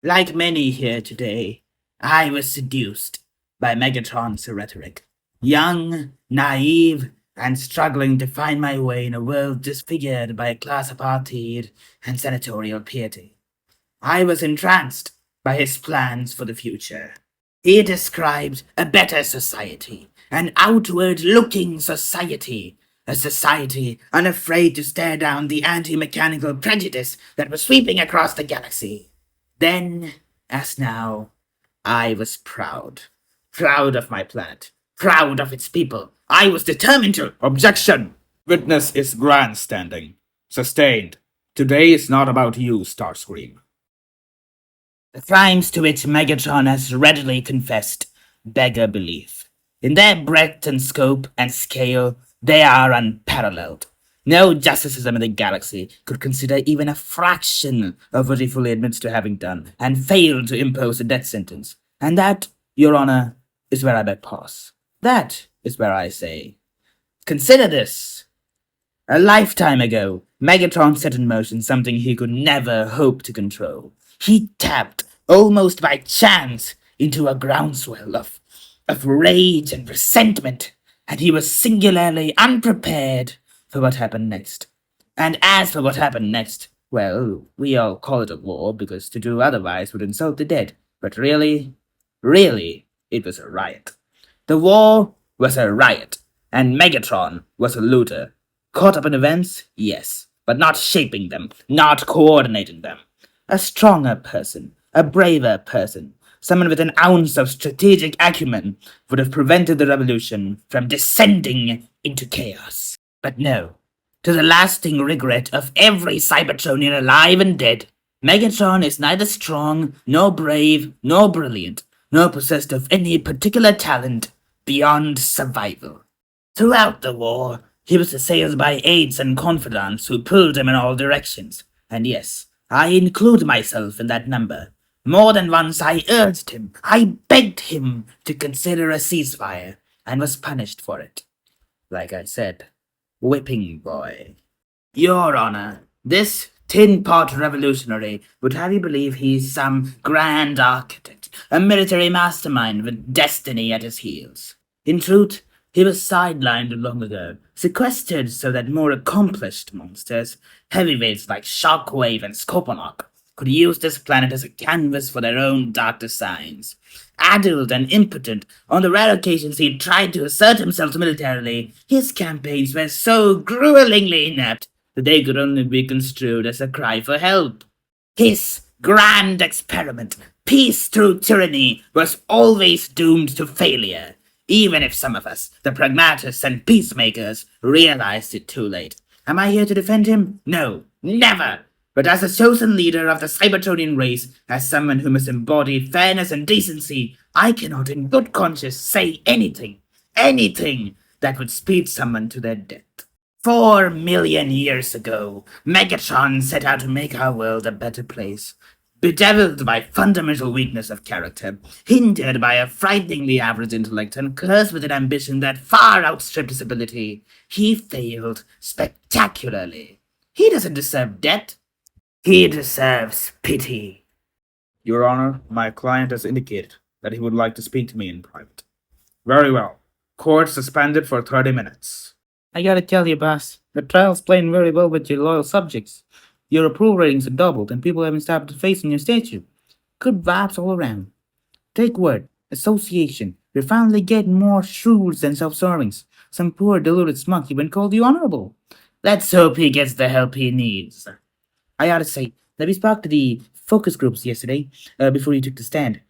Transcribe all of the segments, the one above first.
Like many here today, I was seduced by Megatron's rhetoric. Young, naive, and struggling to find my way in a world disfigured by class apartheid and senatorial piety. I was entranced by his plans for the future. He described a better society, an outward looking society, a society unafraid to stare down the anti mechanical prejudice that was sweeping across the galaxy. Then, as now, I was proud. Proud of my planet. Proud of its people. I was determined to. Objection! Witness is grandstanding. Sustained. Today is not about you, Starscream. The crimes to which Megatron has readily confessed beggar belief. In their breadth and scope and scale, they are unparalleled. No justice system in the galaxy could consider even a fraction of what he fully admits to having done, and fail to impose a death sentence. And that, Your Honor, is where I beg pause. That is where I say, consider this. A lifetime ago, Megatron set in motion something he could never hope to control. He tapped, almost by chance, into a groundswell of rage and resentment, and he was singularly unprepared for what happened next. And as for what happened next, well, we all call it a war because to do otherwise would insult the dead. But really, it was a riot. The war was a riot, and Megatron was a looter. Caught up in events? Yes, but not shaping them, not coordinating them. A stronger person, a braver person, someone with an ounce of strategic acumen would have prevented the revolution from descending into chaos. But no, to the lasting regret of every Cybertronian alive and dead, Megatron is neither strong, nor brave, nor brilliant, nor possessed of any particular talent beyond survival. Throughout the war, he was assailed by aides and confidants who pulled him in all directions. And yes, I include myself in that number. More than once I urged him, I begged him to consider a ceasefire, and was punished for it. Like I said, whipping boy. Your Honor, this tin-pot revolutionary would have you believe he's some grand architect, a military mastermind with destiny at his heels. In truth, he was sidelined long ago, sequestered so that more accomplished monsters, heavyweights like Shockwave and Scorponok, could use this planet as a canvas for their own dark designs. Addled and impotent, on the rare occasions he tried to assert himself militarily, his campaigns were so gruelingly inept that they could only be construed as a cry for help. His grand experiment, peace through tyranny, was always doomed to failure, even if some of us, the pragmatists and peacemakers, realized it too late. Am I here to defend him? No, never! But as a chosen leader of the Cybertronian race, as someone who must embody fairness and decency, I cannot in good conscience say anything that would speed someone to their death. 4 million years ago, Megatron set out to make our world a better place. Bedeviled by fundamental weakness of character, hindered by a frighteningly average intellect, and cursed with an ambition that far outstripped his ability, he failed spectacularly. He doesn't deserve death. He deserves pity. Your Honor, my client has indicated that he would like to speak to me in private. Very well. Court suspended for 30 minutes. I gotta tell you, boss, the trial's playing very well with your loyal subjects. Your approval ratings have doubled, and people haven't stopped facing your statue. Good vibes all around. Take word, association. You're finally getting more shrewds than self-serving. Some poor deluded smug even called you honorable. Let's hope he gets the help he needs. I ought to say that we spoke to the focus groups yesterday, before you took the stand.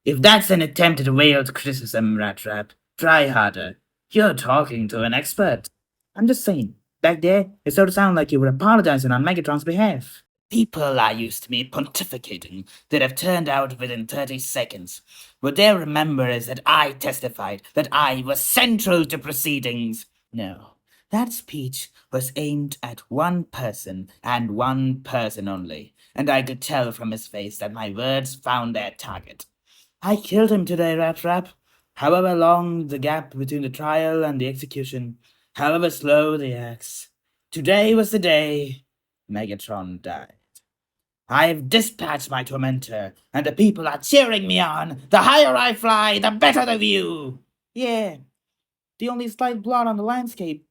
If that's an attempt at veiled criticism, Rat Trap, try harder. You're talking to an expert. I'm just saying, back there, it sort of sounded like you were apologizing on Megatron's behalf. People are used to me pontificating that have turned out within 30 seconds. What they'll remember is that I testified, that I was central to proceedings. No, that speech was aimed at one person, and one person only, and I could tell from his face that my words found their target. I killed him today, Rat Rap. However long the gap between the trial and the execution, however slow the axe, today was the day Megatron died. I've dispatched my tormentor, and the people are cheering me on. The higher I fly, the better the view. Yeah. The only slight blot on the landscape